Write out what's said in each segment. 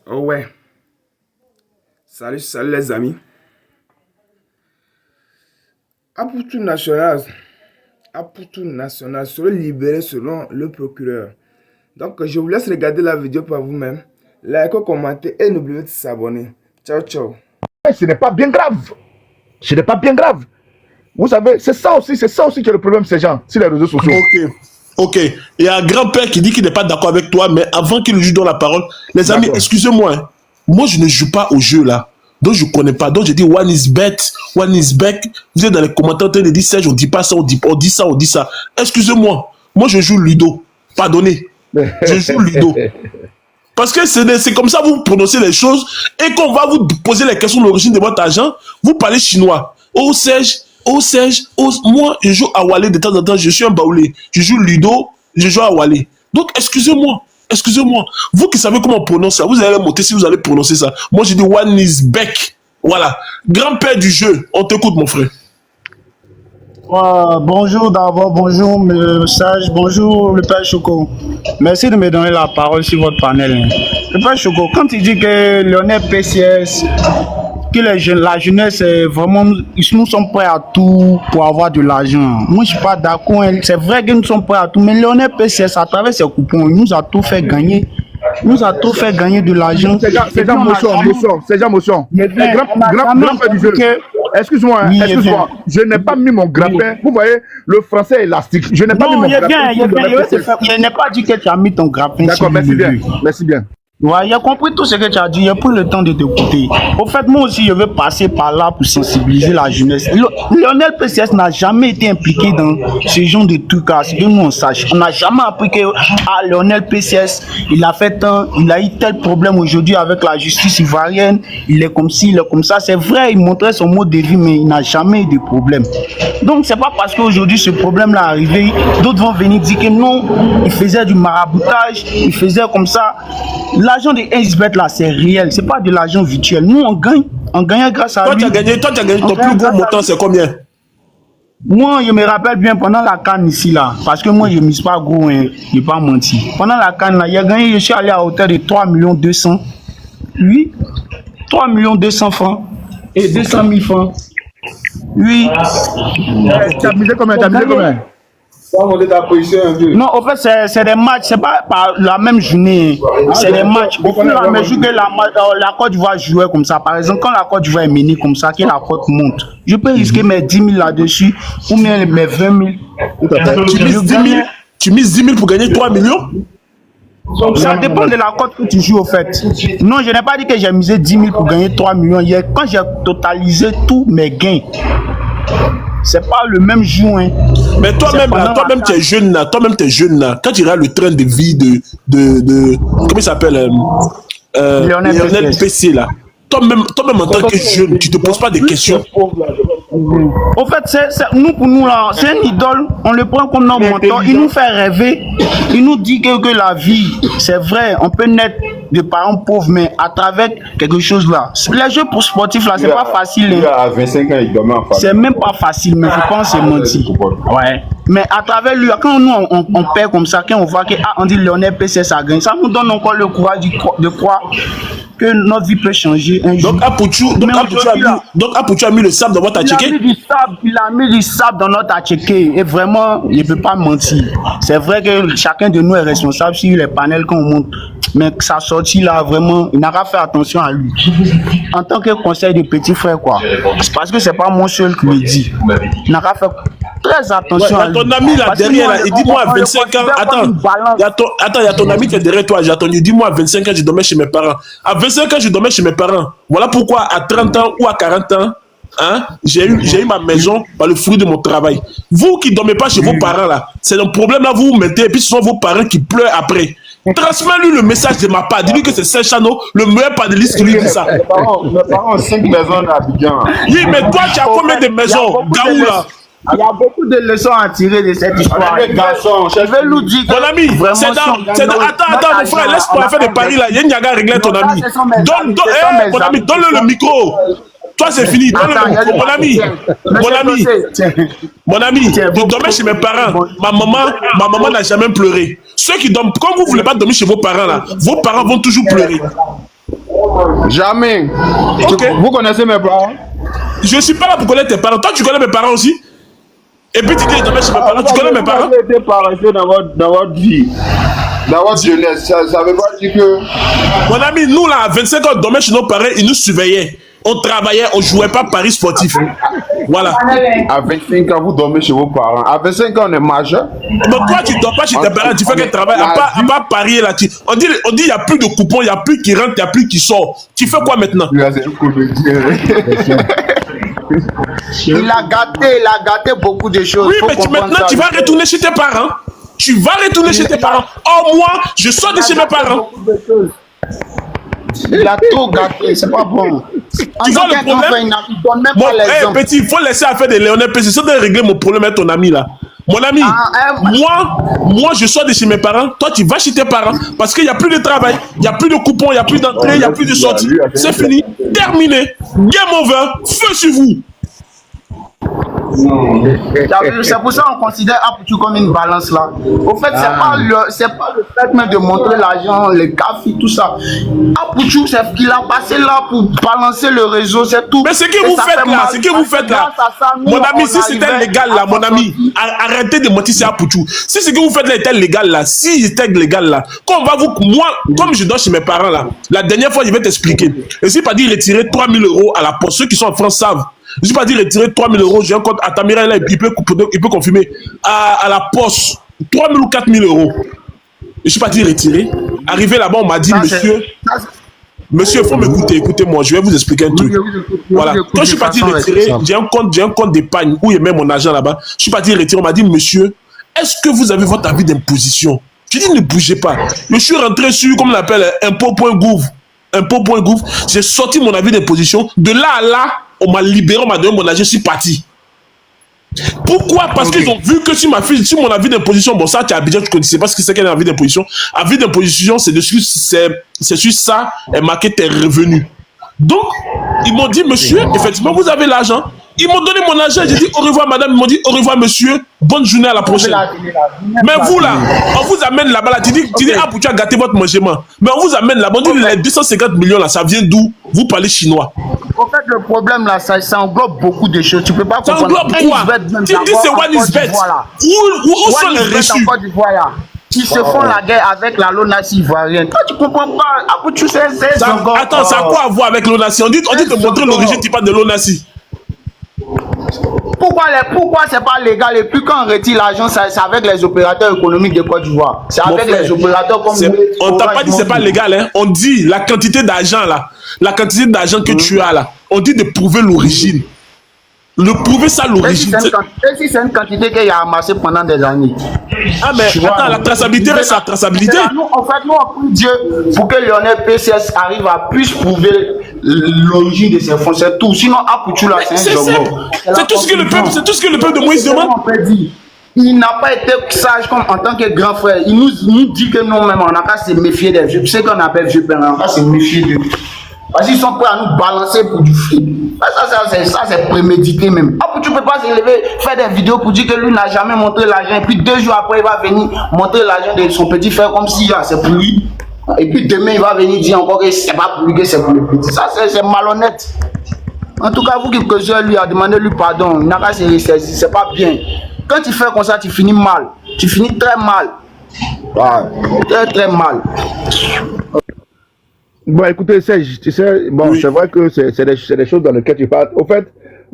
Oh ouais, salut les amis. Aputu National, Aputu National serait libéré selon le procureur. Donc je vous laisse regarder la vidéo par vous-même. Likez, commentez et n'oubliez pas de s'abonner. Ciao, ciao. Ce n'est pas bien grave. Ce n'est pas bien grave. Vous savez, c'est ça aussi qui est le problème de ces gens sur les réseaux sociaux. Ok. Il y a un grand-père qui dit qu'il n'est pas d'accord avec toi, mais avant qu'il lui donne la parole, les amis, excusez-moi. Hein. Moi, je ne joue pas au jeu là. Donc, je ne connais pas. Donc, je dis one is bet, one is back. Vous êtes dans les commentaires en train de dire Serge, on ne dit pas ça, on dit ça. Excusez-moi. Moi, je joue Ludo. Pardonnez. Je joue Ludo. Parce que c'est comme ça vous prononcez les choses et quand on va vous poser les questions de l'origine de votre argent, vous parlez chinois. Oh Serge, moi je joue à Wallet de temps en temps, je suis un baoulé. Je joue Ludo, je joue à Wallet. Donc excusez-moi. Vous qui savez comment on prononce ça, vous allez monter si vous allez prononcer ça. Moi je dis one is back. Voilà. Grand-père du jeu, on t'écoute mon frère. Bonjour d'abord, bonjour le Sage, bonjour le Père Choco. Merci de me donner la parole sur votre panel. Le Père Choco, quand il dit que Lionel PCS, que la jeunesse est vraiment, nous sommes prêts à tout pour avoir de l'argent. Moi je suis pas d'accord, c'est vrai que nous sommes prêts à tout, mais Lionel PCS à travers ses coupons, il nous a tout fait gagner. De l'argent. C'est gens motion. Grand-père du jeu. Excuse-moi, je n'ai pas mis mon grappin. Vous voyez, le français est élastique. Je n'ai pas mis mon grappin. Je n'ai pas dit que tu as mis ton grappin. D'accord, merci bien. Ouais, j'ai compris tout ce que tu as dit, j'ai pris le temps de t'écouter. Au fait, moi aussi, je veux passer par là pour sensibiliser la jeunesse. Lionel PCS n'a jamais été impliqué dans ce genre de trucs, à ce que nous on sache. On n'a jamais appris que Lionel PCS, il a fait il a eu tel problème aujourd'hui avec la justice ivoirienne, il est comme ci, il est comme ça. C'est vrai, il montrait son mode de vie, mais il n'a jamais eu de problème. Donc, c'est pas parce qu'aujourd'hui ce problème-là est arrivé, d'autres vont venir dire que non, il faisait du maraboutage, il faisait comme ça. L'argent de XBet là, c'est réel, c'est pas de l'argent virtuel. Nous, on gagne grâce à lui. Toi, tu as gagné ton plus gros montant, c'est combien? Moi, je me rappelle bien pendant la canne ici là, parce que moi, je ne mise pas gros, hein, je ne vais pas mentir. Pendant la canne là, je suis allé à hauteur de 3 200 000. Oui, 3 200 000 francs et 200 000 francs. Oui. Tu as misé combien? Non, en fait, c'est des matchs, c'est pas par la même journée. C'est des matchs. Au fur et à mesure que la Côte d'Ivoire jouait comme ça, par exemple, quand la Côte d'Ivoire est menée comme ça, que la Côte monte, je peux risquer mes 10 000 là-dessus ou bien mes 20 000. Tu mises 10 000 pour gagner 3 millions? Ça dépend de la cote que tu joues au fait. Non, je n'ai pas dit que j'ai misé 10 000 pour gagner 3 millions hier. Quand j'ai totalisé tous mes gains, c'est pas le même jour. Hein. Mais toi-même, tu es jeune là. Quand tu regardes le train de vie de comment il s'appelle Lionel PC là. Toi-même en tant que jeune, tu te poses pas des questions. Au fait, pour nous là, c'est un idole. On le prend comme notre mentor. Il nous fait rêver. Il nous dit que la vie, c'est vrai, on peut naître de parents pauvres, mais à travers quelque chose là. Les jeux pour sportifs là, c'est pas facile. Il a 25 ans, il dormait en face. C'est même pas facile, mais je pense que c'est menti. Ouais. Mais à travers lui, quand nous on perd comme ça, quand on voit on dit Lionel PCS a gagné, ça nous donne encore le courage de croire que notre vie peut changer un jour. Donc Aputu a mis le sable dans votre attiqué. Il a mis du sable dans notre attiqué et vraiment, il ne peut pas mentir. C'est vrai que chacun de nous est responsable sur les panels qu'on monte. Mais sa sortie là, vraiment, il n'a qu'à faire attention à lui. En tant que conseil de petit frère, quoi. C'est parce que c'est pas mon seul qui le dit. Il n'a qu'à faire très attention à lui. Ton ami là derrière, il dit moi à 25 ans, attends, il y a ton ami qui est derrière toi, j'ai attendu, dis-moi à 25 ans, je dormais chez mes parents. À 25 ans, je dormais chez mes parents. Voilà pourquoi à 30 ans ou à 40 ans, hein, j'ai eu ma maison par le fruit de mon travail. Vous qui ne dormez pas chez vos parents là, c'est un problème là, vous vous mettez et puis ce sont vos parents qui pleurent après. Transmets-lui le message de ma part. Dis-lui que c'est Serge Chano, le meilleur panéliste qui lui dit ça. Mes parents ont 5 maisons à Abidjan. Oui, mais toi, tu as combien de maisons? Gaou là. Il y a beaucoup de leçons à tirer de cette histoire. Je vais nous dire. Mon ami, attends, mon frère, laisse-moi faire des paris là. Yenyaga régler ton ami. Mon ami, donne-le le micro. Toi, c'est fini. Mon ami, je dormais chez mes parents. Ma maman n'a jamais pleuré. Ceux qui dorment, quand vous ne voulez pas dormir chez vos parents là, vos parents vont toujours pleurer. Jamais. Ok. Vous connaissez mes parents? Je suis pas là pour connaître tes parents. Toi, tu connais mes parents aussi? Et puis tu dis, demain chez mes parents. Tu connais mes parents? Vous avez été paresseux dans votre vie. Dans votre jeunesse. Ça veut pas dire que... Mon ami, nous là, à 25 ans, on dormait chez nos parents, ils nous surveillaient. On travaillait, on jouait pas paris sportif. Voilà. À 25 ans, vous dormez chez vos parents. À 25 ans, on est majeur. Donc toi, tu dors pas chez tes parents, tu fais quel travail? À pas parier là. On dit, il n'y a plus de coupons, il n'y a plus qui rentre, il n'y a plus qui sort. Tu fais quoi maintenant? Là, c'est un comédien. Il a gâté beaucoup de choses. Oui, mais maintenant, tu vas retourner chez tes parents. Tu vas retourner chez tes parents. Or, moi, je sors de chez mes parents. Il a tout gâté, c'est pas bon. Tu vois le problème? Bon, hey, petit, il faut laisser affaire de Lionel Pessi. C'est de régler mon problème avec ton ami là. Mon ami, moi, je sors de chez mes parents. Toi, tu vas chez tes parents. Parce qu'il n'y a plus de travail, il n'y a plus de coupons, il n'y a plus d'entrée, il n'y a plus de sortie. C'est fini. Terminé. Game over. Feu sur vous. C'est pour ça qu'on considère Aputu comme une balance là. Au fait, c'est pas le fait même de montrer l'argent, les cafés, tout ça. Aputu, c'est qu'il a passé là pour balancer le réseau, c'est tout. Mais ce que vous faites là, ce que vous faites là, mon ami, si c'était légal là, mon ami, arrêtez de mentir, c'est Aputu. Si ce que vous faites là était légal là, si c'était légal là, quand on va vous, moi, comme je dors chez mes parents là, la dernière fois, je vais t'expliquer. Et si pas dit retirer 3 000 € à la poste, ceux qui sont en France savent. Je ne pas dire retirer 3 000 €, j'ai un compte à Tamira, là, il peut confirmer. À la poste, 3 000 ou 4 000 €. Je ne suis pas dit retirer. Arrivé là-bas, on m'a dit, monsieur, il faut m'écouter, écoutez-moi, je vais vous expliquer un truc. Voilà. Quand je ne suis pas dit retirer, j'ai un compte d'épargne où il met mon argent là-bas. Je ne suis pas dit retirer, on m'a dit, monsieur, est-ce que vous avez votre avis d'imposition? Je dis, ne bougez pas. Je suis rentré sur, comme on l'appelle, impôt.gouv. Impôt.gouv. J'ai sorti mon avis d'imposition. De là à là, on m'a libéré, on m'a donné mon argent, je suis parti. Pourquoi? Parce qu'ils ont vu que sur mon avis d'imposition, bon ça tu as déjà, tu connaissais pas ce que c'est qu'un avis d'imposition. Avis d'imposition, c'est sur ça est marqué tes revenus. Donc, ils m'ont dit, monsieur, effectivement, vous avez l'argent. Ils m'ont donné mon argent, j'ai dit au revoir madame, ils m'ont dit au revoir monsieur, bonne journée à la prochaine. Mais vous là, on vous amène là-bas, là, tu dis ah, tu as gâté votre mangement. Mais on vous amène là-bas, on dit les 250 millions là, ça vient d'où? Vous parlez chinois. En fait, le problème là, ça englobe beaucoup de choses. Tu peux pas comprendre. Ça englobe quoi? Tu dis c'est One is Bet. Où sont les reçus? Ils se font la guerre avec la LONASE ivoirienne. Toi, tu comprends pas. Attends, ça a quoi à voir avec l'ONASE? On dit de montrer l'origine, tu parles de l'ONASE. Pourquoi c'est pas légal et puis quand on retire l'argent, c'est avec les opérateurs économiques de Côte d'Ivoire. C'est avec les opérateurs comme on t'a pas dit c'est pas légal, hein. On dit la quantité d'argent là, la quantité d'argent que tu as là. On dit de prouver l'origine. Prouver ça l'origine. Et si c'est une quantité qu'il a amassé pendant des années. Ah mais attends, la traçabilité reste la traçabilité. En fait, nous on prie Dieu pour que Lionel PCS arrive à plus prouver l'origine de ses fonds. C'est tout. Sinon, Aputu là, c'est un jogo. C'est tout ce que le peuple de Moïse demande. Il n'a pas été sage comme en tant que grand frère. Il nous dit que nous-mêmes, on n'a qu'à se méfier des vieux. Tu sais qu'on appelle vieux père, on n'a qu'à se méfier d'eux. Parce qu'ils sont prêts à nous balancer pour du fric. Ça c'est prémédité même. Ah, tu ne peux pas se lever, faire des vidéos pour dire que lui n'a jamais montré l'argent. Et puis 2 jours après, il va venir montrer l'argent de son petit frère comme si c'est pour lui. Et puis demain, il va venir dire encore que c'est pas pour lui, que c'est pour le petit. Ça, c'est malhonnête. En tout cas, vous qui causez lui, demandez-lui pardon. Il n'a qu'à se ressaisir, c'est pas bien. Quand tu fais comme ça, tu finis mal. Tu finis très mal. Très, très mal. Bon, écoutez, Serge, tu sais, bon, oui. C'est vrai que c'est des choses dans lesquelles tu parles. Au fait,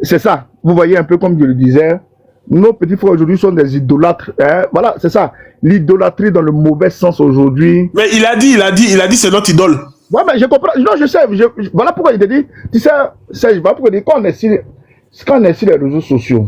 c'est ça. Vous voyez un peu comme je le disais, nos petits frères aujourd'hui sont des idolâtres. Hein? Voilà, c'est ça. L'idolâtrie dans le mauvais sens aujourd'hui. Mais il a dit, c'est notre idole. Ouais, mais je comprends. Non, je sais. Voilà pourquoi il te dit, tu sais, Serge, voilà pourquoi il dit, quand on est sur les réseaux sociaux,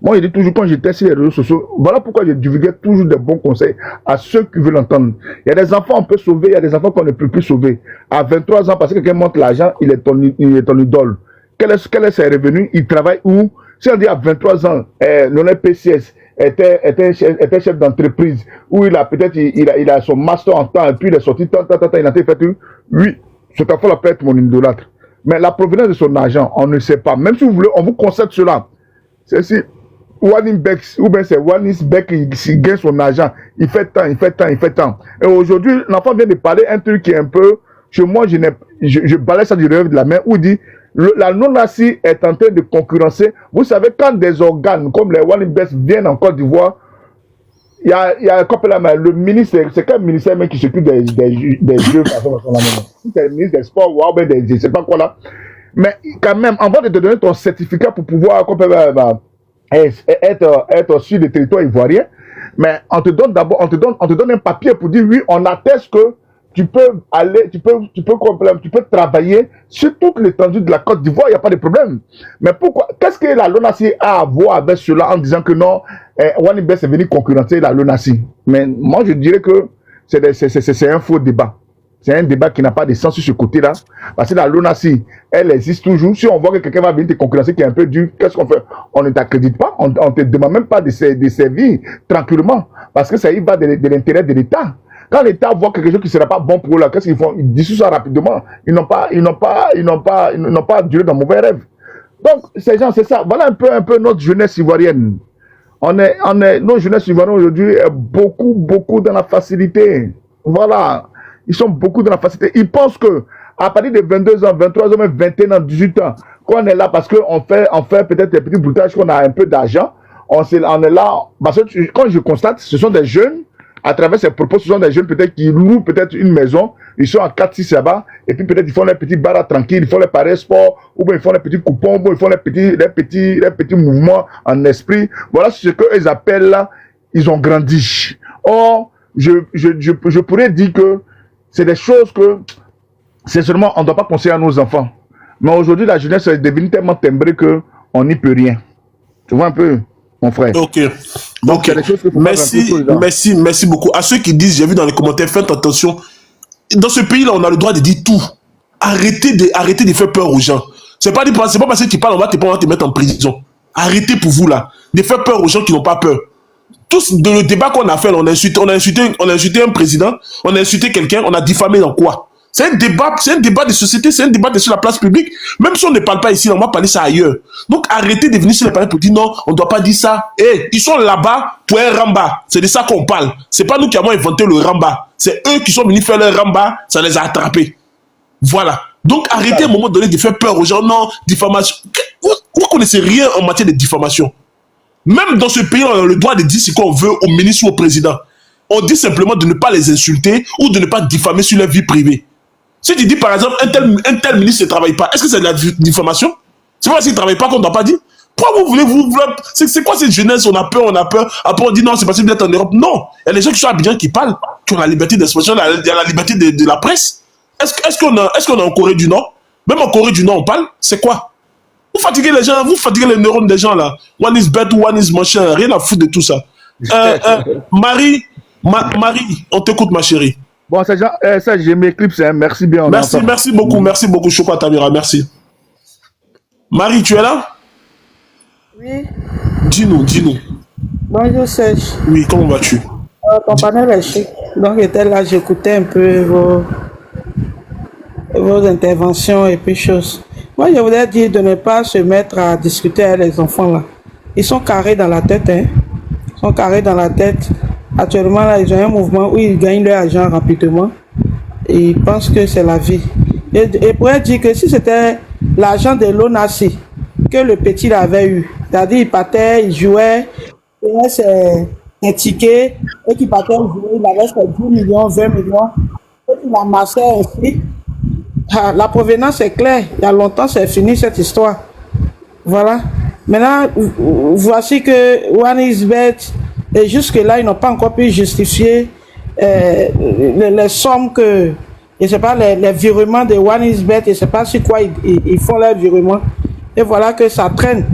moi, je dis toujours, quand j'étais sur les réseaux sociaux, voilà pourquoi je divulguais toujours des bons conseils à ceux qui veulent entendre. Il y a des enfants qu'on peut sauver, il y a des enfants qu'on ne peut plus sauver. À 23 ans, parce que quelqu'un montre l'argent, il est ton idole. Quel est ses revenus? Il travaille où? Si on dit à 23 ans, Lionel PCS était chef d'entreprise, où il a peut-être il a son master en temps, et puis il est sorti, il a fait tout. Oui, cet enfant-là peut être mon idolâtre. Mais la provenance de son argent, on ne sait pas. Même si vous voulez, on vous concède cela. C'est si Wanisbeck, ou bien c'est Wanisbeck qui gagne son argent, il fait tant. Et aujourd'hui, l'enfant vient de parler un truc qui est un peu chez moi, je balais ça du rêve de la main, où il dit, la non-assis est en train de concurrencer. Vous savez, quand des organes comme les Wanibes viennent en Côte d'Ivoire, il y a le ministre, c'est quel ministère même qui s'occupe des jeux, c'est le ministre des sports, ou bien je ne sais pas quoi là. Mais quand même, avant de te donner ton certificat pour pouvoir être sur le territoire ivoirien, mais on te donne d'abord, on te donne un papier pour dire oui, on atteste que tu peux aller, tu peux travailler sur toute l'étendue de la Côte d'Ivoire, il n'y a pas de problème. Mais pourquoi, qu'est-ce que la LONASI a à voir avec cela en disant que non, Wanibes est venu concurrencer la LONASI? Mais moi, je dirais que c'est un faux débat. C'est un débat qui n'a pas de sens sur ce côté-là. Parce que la LONASI, elle existe toujours. Si on voit que quelqu'un va venir te concurrencer qui est un peu dur, qu'est-ce qu'on fait? On ne t'accrédite pas. On ne te demande même pas de servir tranquillement. Parce que ça y va de l'intérêt de l'État. Quand l'État voit quelque chose qui ne sera pas bon pour eux, qu'est-ce qu'ils font? Ils disent ça rapidement. Ils n'ont pas duré dans mauvais rêve. Donc, ces gens, c'est ça. Voilà un peu notre jeunesse ivoirienne. Nos jeunesse ivoirienne aujourd'hui est beaucoup dans la facilité. Voilà. Ils sont beaucoup dans la facilité. Ils pensent que à partir de 22 ans, 23 ans, même 21 ans, 18 ans, qu'on est là parce qu'on fait peut-être des petits boutages, qu'on a un peu d'argent, on est là. Parce que quand je constate, ce sont des jeunes, à travers ces propos, ce sont des jeunes peut-être qui louent peut-être une maison, ils sont en 4-6 là-bas, et puis peut-être ils font les petits bars tranquilles, ils font les paris sport, ou bien ils font les petits coupons, ou bien ils font les petits mouvements en esprit. Voilà ce qu'ils appellent là, ils ont grandi. Or, je pourrais dire que c'est des choses que, c'est seulement, on ne doit pas conseiller à nos enfants. Mais aujourd'hui, la jeunesse est devenue tellement timbrée qu'on n'y peut rien. Tu vois un peu, mon frère? Ok. Donc, merci beaucoup. À ceux qui disent, j'ai vu dans les commentaires, faites attention. Dans ce pays-là, on a le droit de dire tout. Arrêtez de faire peur aux gens. C'est pas parce que tu parles, on va te mettre en prison. Arrêtez pour vous, là. De faire peur aux gens qui n'ont pas peur. Tous, dans le débat qu'on a fait, on a insulté un président, on a insulté quelqu'un, on a diffamé dans quoi? C'est un débat de société, c'est un débat sur la place publique. Même si on ne parle pas ici, on va parler ça ailleurs. Donc arrêtez de venir sur les panneaux pour dire non, on ne doit pas dire ça. Ils sont là-bas pour un ramba. C'est de ça qu'on parle. C'est pas nous qui avons inventé le ramba. C'est eux qui sont venus faire le ramba, ça les a attrapés. Voilà. Donc arrêtez à un moment donné de faire peur aux gens. Non, diffamation. Vous ne connaissez rien en matière de diffamation. Même dans ce pays, on a le droit de dire ce qu'on veut au ministre ou au président. On dit simplement de ne pas les insulter ou de ne pas diffamer sur leur vie privée. Si tu dis par exemple, un tel ministre ne travaille pas, est-ce que c'est de la diffamation? C'est pas parce qu'il ne travaille pas qu'on ne doit pas dire? Pourquoi vous voulez c'est quoi cette jeunesse? On a peur. Après on dit non, c'est parce que vous êtes en Europe. Non, il y a des gens qui sont à Abidjan qui parlent, qui ont la liberté d'expression, il y a la liberté de la presse. Est-ce qu'on est en Corée du Nord? Même en Corée du Nord, on parle, c'est quoi? Vous fatiguez les gens, vous fatiguez les neurones des gens là. One is bad, one is machin, rien à foutre de tout ça. Marie, on t'écoute ma chérie. Bon, ça je m'éclipse, hein. Merci bien. Merci beaucoup, Choukwa Tamira, merci. Marie, tu es là? Oui. Dis-nous. Bonjour Serge. Oui, comment vas-tu? Ton panel est chic. Donc j'étais là, j'écoutais un peu vos interventions et puis choses. Moi, je voudrais dire de ne pas se mettre à discuter avec les enfants là. Ils sont carrés dans la tête, hein. Ils sont carrés dans la tête. Actuellement, là, ils ont un mouvement où ils gagnent leur argent rapidement. Et ils pensent que c'est la vie. Et pourrait dire que si c'était l'argent de l'ONASI que le petit avait eu, c'est-à-dire il partait, il jouait, il avait ses tickets, et qu'il partait jouer, il avait ses 10 millions, 20 millions, et il amassait ainsi. La provenance est claire. Il y a longtemps, c'est fini cette histoire. Voilà. Maintenant, voici que Wanibes, et jusque-là, ils n'ont pas encore pu justifier les sommes que, je ne sais pas, les virements de Wanibes, je ne sais pas sur quoi ils font leurs virements. Et voilà que ça traîne.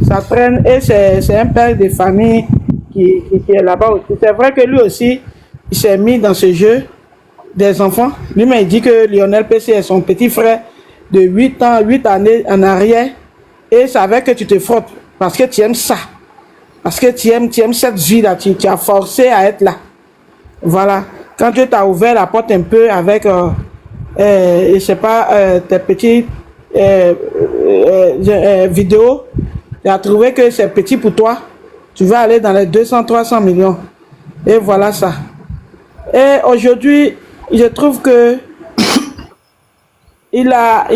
Ça traîne et c'est un père de famille qui est là-bas aussi. C'est vrai que lui aussi, il s'est mis dans ce jeu des enfants. Lui-même, il dit que Lionel PC est son petit frère de 8 années en arrière et savait que tu te frottes parce que tu aimes ça. Parce que tu aimes cette vie-là. Tu as forcé à être là. Voilà. Quand Dieu t'a ouvert la porte un peu avec, je sais pas, tes petites vidéos, tu as trouvé que c'est petit pour toi. Tu vas aller dans les 200-300 millions. Et voilà ça. Et aujourd'hui, je trouve que il a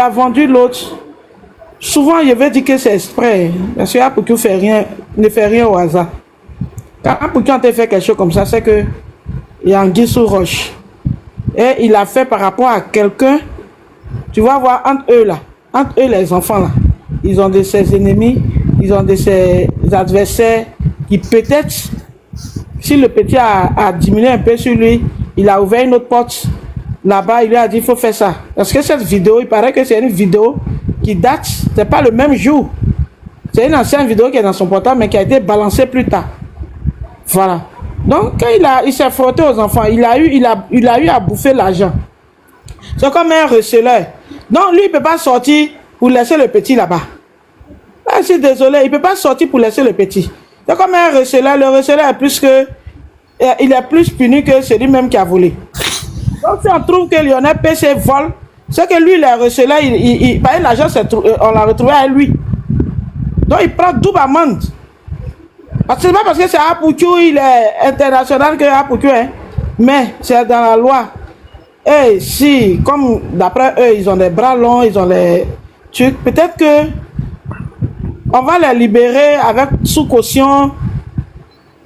vendu l'autre. Souvent, je vais dire que c'est exprès. Parce que Apoukou ne fait rien au hasard. Quand Apoukou a fait quelque chose comme ça, c'est que il y a un guise sous roche. Et il a fait par rapport à quelqu'un. Tu vas voir entre eux là, entre eux les enfants là, ils ont de ses ennemis, ils ont de ses adversaires qui peut-être, si le petit a diminué un peu sur lui, il a ouvert une autre porte là-bas, il lui a dit il faut faire ça. Parce que cette vidéo, il paraît que c'est une vidéo qui date, c'est pas le même jour. C'est une ancienne vidéo qui est dans son portable mais qui a été balancée plus tard. Voilà. Donc quand il s'est frotté aux enfants, il a eu à bouffer l'argent. C'est comme un receleur. Donc lui il peut pas sortir pour laisser le petit là-bas. Ah, je suis désolé, il peut pas sortir pour laisser le petit. C'est comme un receleur. Le receleur est plus que il est plus puni que celui-même qui a volé. Donc si on trouve que Lionel PC vole, c'est que lui, le receleur, l'argent, on l'a retrouvé à lui. Donc il prend double amende. Parce que c'est pas parce que c'est Apoukou, il est international que Apoukou, hein. Mais c'est dans la loi. Et si, comme d'après eux, ils ont des bras longs, ils ont les trucs, peut-être que on va les libérer avec sous caution.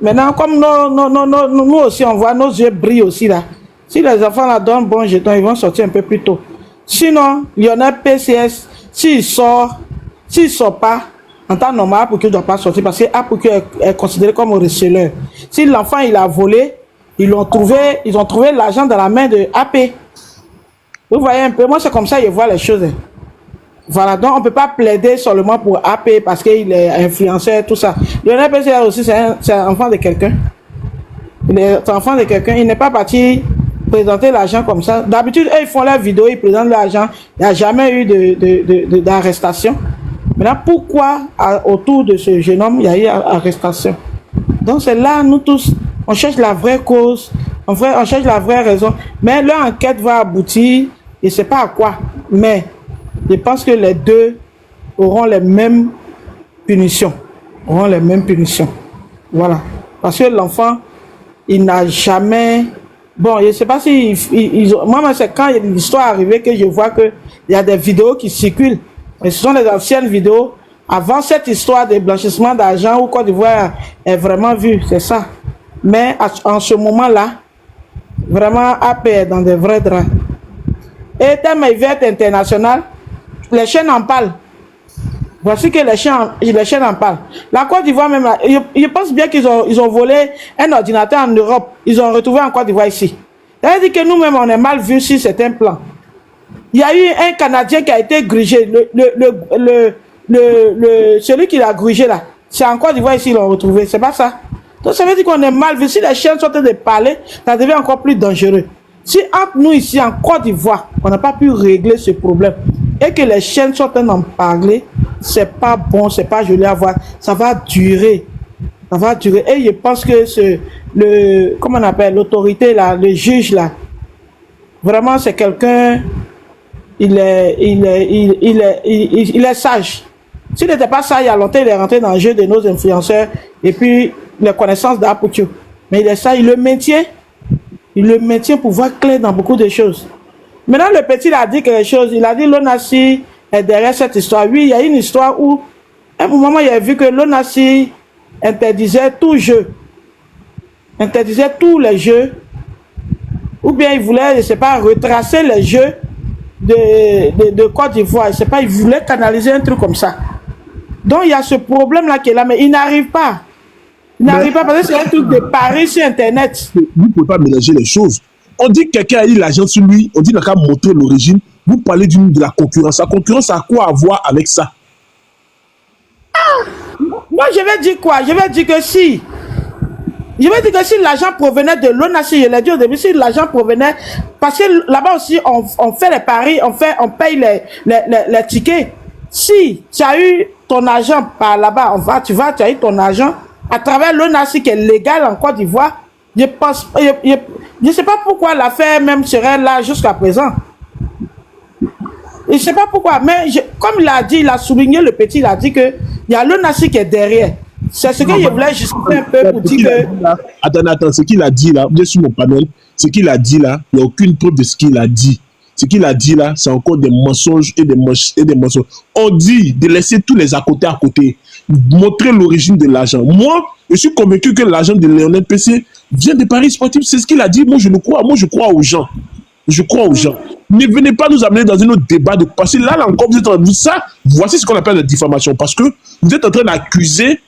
Maintenant, comme nous aussi, on voit nos yeux brillent aussi là. Si les enfants la donnent bon jeton, ils vont sortir un peu plus tôt. Sinon, il y en a PCS, s'il sort pas, en temps normal, Apoukou ne doit pas sortir parce que Apoukou est considéré comme un receleur. Si l'enfant il a volé, ils ont trouvé l'argent dans la main de AP. Vous voyez un peu, moi c'est comme ça, je vois les choses. Voilà, donc on ne peut pas plaider seulement pour AP parce qu'il est influenceur, tout ça. Lionel PCS aussi, c'est un enfant de quelqu'un. Il est enfant de quelqu'un, il n'est pas parti présenter l'argent comme ça. D'habitude, eux, ils font leur vidéo, ils présentent l'argent. Il n'y a jamais eu d'arrestation. Maintenant, pourquoi autour de ce jeune homme, il y a eu arrestation? Donc c'est là, nous tous, on cherche la vraie cause, on cherche la vraie raison. Mais leur enquête va aboutir, je ne sais pas à quoi, mais je pense que les deux auront les mêmes punitions. Voilà. Parce que l'enfant, il n'a jamais... Bon, je ne sais pas si... Moi, c'est quand l'histoire est arrivée que je vois qu'il y a des vidéos qui circulent. Mais ce sont les anciennes vidéos. Avant cette histoire de blanchissement d'argent où Côte d'Ivoire est vraiment vue, c'est ça. Mais en ce moment-là, vraiment, AP est dans des vrais draps. Et thème vert international, les chaînes en parlent. Voici que les chaînes en parlent. La Côte d'Ivoire même, je pense bien qu'ils ont volé un ordinateur en Europe. Ils ont retrouvé en Côte d'Ivoire ici. Ça veut dire que nous-mêmes, on est mal vus sur certains plans. Il y a eu un Canadien qui a été grugé. Celui qui l'a grugé là, c'est en Côte d'Ivoire ici, ils l'ont retrouvé. C'est pas ça. Donc ça veut dire qu'on est mal vu. Si les chaînes sont en train de parler, ça devient encore plus dangereux. Si entre nous ici en Côte d'Ivoire, on n'a pas pu régler ce problème et que les chaînes sont en train d'en parler, c'est pas bon, c'est pas joli à voir. Ça va durer. Ça va durer. Et je pense que comment on appelle, l'autorité là, le juge là, vraiment c'est quelqu'un, il est sage. S'il n'était pas sage, il y a longtemps, il est rentré dans le jeu de nos influenceurs et puis les connaissances d'Apoukou. Mais il est sage, il le maintient pour voir clair dans beaucoup de choses. Maintenant, le petit il a dit quelque chose. Il a dit l'ONACI est derrière cette histoire. Oui, il y a une histoire où, à un moment, il a vu que l'ONACI interdisait tout jeu. Interdisait tous les jeux. Ou bien il voulait, je ne sais pas, retracer les jeux de Côte d'Ivoire. Je ne sais pas, il voulait canaliser un truc comme ça. Donc, il y a ce problème-là qui est là, mais il n'arrive pas. Il n'arrive pas parce que c'est un truc de Paris sur Internet. Vous ne pouvez pas mélanger les choses. On dit que quelqu'un a eu l'argent sur lui, on dit qu'il n'a qu'à montrer l'origine. Vous parlez de la concurrence. La concurrence a quoi à voir avec ça? Moi, je vais dire quoi? Je vais dire que si. Je vais dire que si l'argent provenait de l'ONACI, je l'ai dit au début, si l'argent provenait... Parce que là-bas aussi, on fait les paris, on paye les tickets. Si tu as eu ton argent par là-bas, tu as eu ton argent à travers l'ONACI qui est légal en Côte d'Ivoire, je ne sais pas pourquoi l'affaire même serait là jusqu'à présent. Je ne sais pas pourquoi, mais comme il a dit, il a souligné le petit, il a dit qu'il y a l'ONACI qui est derrière. C'est ce que je voulais justifier un peu pour dire que... Attends, ce qu'il a dit là, bien sur mon panel, ce qu'il a dit là, il n'y a aucune preuve de ce qu'il a dit. ce qu'il a dit là, c'est encore des mensonges et des mensonges. On dit de laisser tous les à côté, montrer l'origine de l'argent. Moi, je suis convaincu que l'argent de Lionel PC vient des paris sportifs. C'est ce qu'il a dit. Moi, je le crois. Moi, je crois aux gens. Je crois aux gens. Ne venez pas nous amener dans un autre débat de passé. Là encore, vous êtes en train de dire ça. Voici ce qu'on appelle la diffamation. Parce que vous êtes en train d'accuser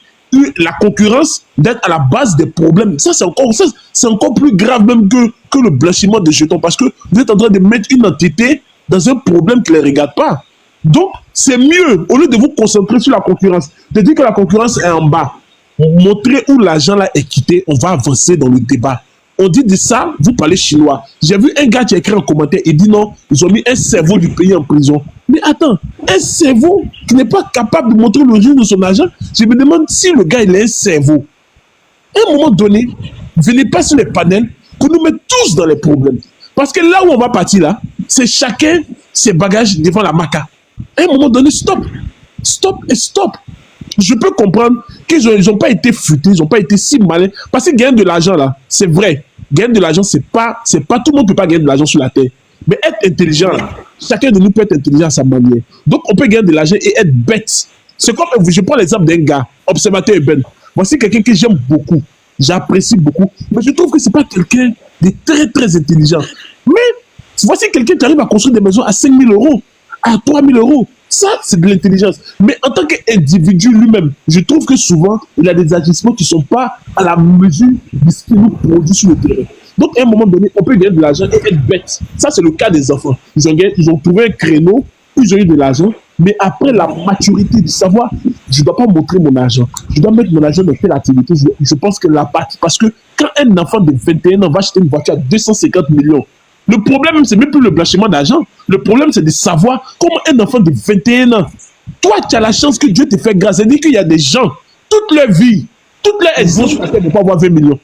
la concurrence d'être à la base des problèmes. Ça, c'est encore plus grave même que le blanchiment de jetons. Parce que vous êtes en train de mettre une entité dans un problème qui ne les regarde pas. Donc, c'est mieux, au lieu de vous concentrer sur la concurrence, de dire que la concurrence est en bas, montrer où l'argent là est quitté, on va avancer dans le débat. On dit de ça, vous parlez chinois. J'ai vu un gars qui a écrit un commentaire, il dit non, ils ont mis un cerveau du pays en prison. Mais attends, un cerveau qui n'est pas capable de montrer l'origine de son argent, je me demande si le gars il a un cerveau. À un moment donné, venez pas sur les panels qu'on nous met tous dans les problèmes. Parce que là où on va partir là, c'est chacun ses bagages devant la maca. À un moment donné, stop. Stop et stop. Je peux comprendre qu'ils n'ont pas été futés, ils n'ont pas été si malins. Parce que gagner de l'argent là, c'est vrai. Gagner de l'argent, c'est pas tout le monde ne peut pas gagner de l'argent sur la terre. Mais être intelligent, là, chacun de nous peut être intelligent à sa manière. Donc on peut gagner de l'argent et être bête. C'est comme, je prends l'exemple d'un gars, observateur urbain. Voici quelqu'un que j'aime beaucoup, j'apprécie beaucoup, mais je trouve que c'est pas quelqu'un de très très intelligent. Mais voici quelqu'un qui arrive à construire des maisons à 5 000 euros, à 3 000 euros. Ça, c'est de l'intelligence. Mais en tant qu'individu lui-même, je trouve que souvent, il a des agissements qui ne sont pas à la mesure de ce qu'il nous produit sur le terrain. Donc, à un moment donné, on peut gagner de l'argent et être bête. Ça, c'est le cas des enfants. Ils ont trouvé un créneau, ils ont eu de l'argent, mais après la maturité du savoir, je ne dois pas montrer mon argent. Je dois mettre mon argent dans telle activité. Je pense que la partie, parce que quand un enfant de 21 ans va acheter une voiture à 250 millions, le problème, c'est même plus le blanchiment d'argent. Le problème, c'est de savoir comment un enfant de 21 ans, toi, tu as la chance que Dieu te fait grâce. C'est-à-dire qu'il y a des gens, toute leur vie, toute leur existence sur la terre ne peut pas avoir 20 millions.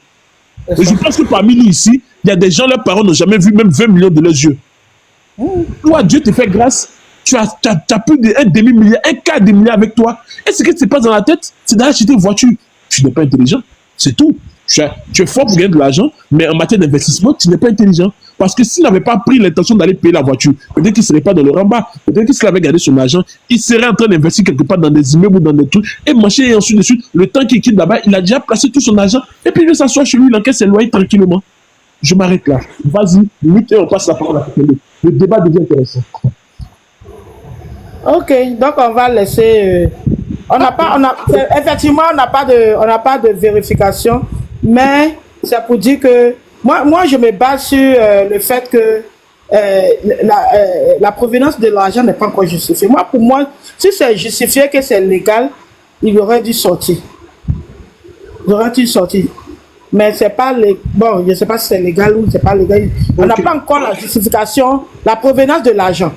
Et je pense que parmi nous ici, il y a des gens, leurs parents n'ont jamais vu même 20 millions de leurs yeux. Toi, Dieu te fait grâce, tu as plus d'un demi-milliard, un quart de milliard avec toi. Et ce qui se passe dans la tête, c'est d'acheter une voiture. Tu n'es pas intelligent, c'est tout. Tu es fort pour gagner de l'argent, mais en matière d'investissement, tu n'es pas intelligent. Parce que s'il n'avait pas pris l'intention d'aller payer la voiture, peut-être qu'il ne serait pas dans le ramba, peut-être qu'il avait gardé son argent, il serait en train d'investir quelque part dans des immeubles ou dans des trucs, et marcher et ensuite de suite, le temps qu'il quitte là-bas, il a déjà placé tout son argent, et puis il veut s'asseoir chez lui, il encaisse ses loyers tranquillement. Je m'arrête là. Vas-y, lutte et on passe la parole à quelqu'un. Le débat devient intéressant. Ok, donc on va laisser. Effectivement, on n'a pas de vérification, mais c'est pour dire que moi je me base sur le fait que la provenance de l'argent n'est pas encore justifiée. Pour moi, si c'est justifié que c'est légal, il aurait dû sortir. Mais c'est pas bon, je ne sais pas si c'est légal ou c'est pas légal. On n'a pas encore la justification, la provenance de l'argent.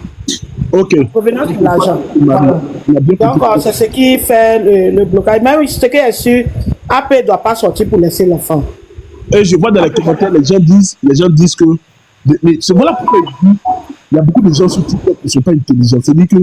Ok. Provenance de l'argent. Donc, c'est ce qui fait le blocage. Mais ce qui est sûr, AP ne doit pas sortir pour laisser l'enfant. Et je vois dans les commentaires, les gens disent que. Mais c'est voilà pourquoi il y a beaucoup de gens sur TikTok qui ne sont pas intelligents. C'est-à-dire que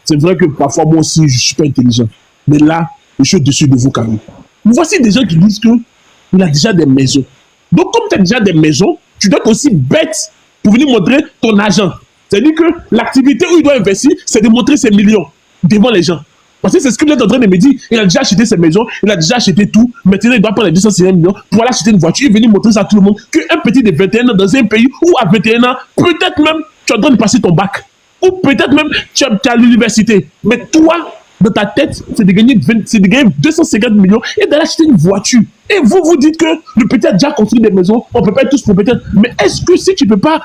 c'est vrai que parfois moi aussi je ne suis pas intelligent. Mais là, je suis au-dessus de vous quand même. Voici des gens qui disent qu'il a déjà des maisons. Donc, comme tu as déjà des maisons, tu dois être aussi bête pour venir montrer ton argent. C'est-à-dire que l'activité où il doit investir, c'est de montrer ses millions devant les gens. Parce que c'est ce que vous êtes en train de me dire. Il a déjà acheté ses maisons, il a déjà acheté tout. Maintenant, il doit prendre les 250 millions pour aller acheter une voiture et venir montrer ça à tout le monde. Qu'un petit de 21 ans dans un pays où à 21 ans, peut-être même tu es en train de passer ton bac. Ou peut-être même tu es à l'université. Mais toi, dans ta tête, c'est de gagner 250 millions et d'aller acheter une voiture. Et vous dites que le petit a déjà construit des maisons, on ne peut pas être tous propriétaires. Mais est-ce que si tu peux pas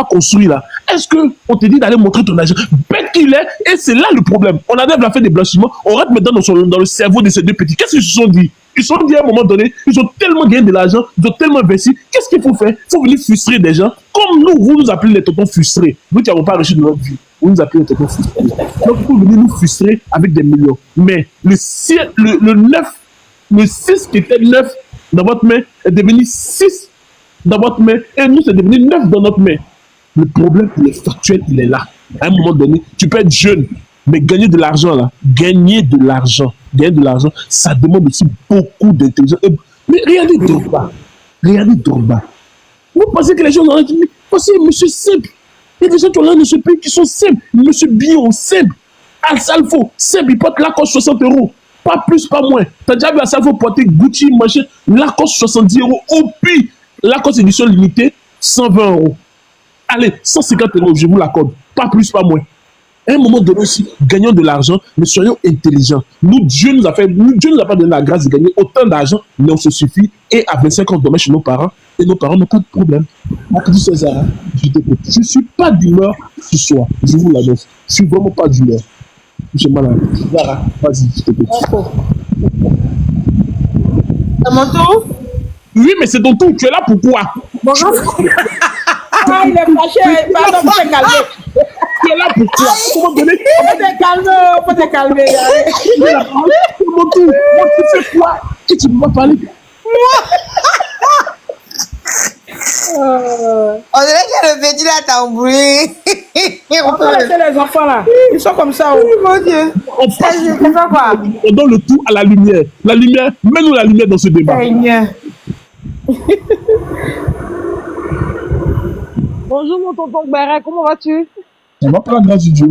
construire là, est-ce qu'on te dit d'aller montrer ton argent? Bête qu'il est, et c'est là le problème. On enlève la fin des blanchiments, on rentre maintenant dans le cerveau de ces deux petits. Qu'est-ce qu'ils se sont dit? Ils se sont dit à un moment donné, ils ont tellement gagné de l'argent, ils ont tellement investi. Qu'est-ce qu'il faut faire? Il faut venir frustrer des gens. Comme nous, vous nous appelez les tontons frustrés. Nous qui n'avons pas reçu de notre vie. Vous nous appelez les tontons frustrés. Donc, il faut venir nous frustrer avec des millions. Mais le 6 qui était 9 dans votre main est devenu 6 dans votre main. Et nous, c'est devenu 9 dans notre main. Le problème, le factuel, il est là. À un moment donné, tu peux être jeune, mais gagner de l'argent, ça demande aussi beaucoup d'intelligence. Mais regardez Drogba. Vous pensez que les gens ont dit, Parce que monsieur simple. Il y a des gens qui ont là dans ce pays qui sont simples. Monsieur Bio, simple. Asalfo, simple, il porte Lacoste 60 €. Pas plus, pas moins. T'as déjà vu Asalfo porter Gucci, machin, Lacoste 70 € au pire. Lacoste édition limitée, 120 €. Allez, 150 €, je vous l'accorde. Pas plus, pas moins. À un moment donné aussi, gagnons de l'argent, mais soyons intelligents. Dieu nous a pas donné la grâce de gagner autant d'argent, mais on se suffit. Et à 25 ans, on dormait chez nos parents, et nos parents n'ont pas de problème. Akadi César, je t'écoute. Je ne suis pas d'humeur ce soir, je vous l'annonce. Je ne suis vraiment pas d'humeur. Je suis malade. Zara, vas-y, je t'écoute. C'est mon tour? Oui, mais c'est ton tour, tu es là pourquoi? Ah, il est fâché. Pardon, faut te calmer. Tu es là pourquoi? Comment donner? Faut te calmer. C'est mon tour. Moi, tu fais quoi? Et tu ne peux pas parler? On dirait que le petit là t'a embrouillé. On peut laisser les enfants là. Ils sont comme ça. Oui, mon Dieu. On passe Je sais pas quoi. on donne le tout à la lumière. La lumière, mets-nous la lumière dans ce débat. Seigneur. Bonjour mon tonton Béret, comment vas-tu? Ça va pas la grâce du Dieu.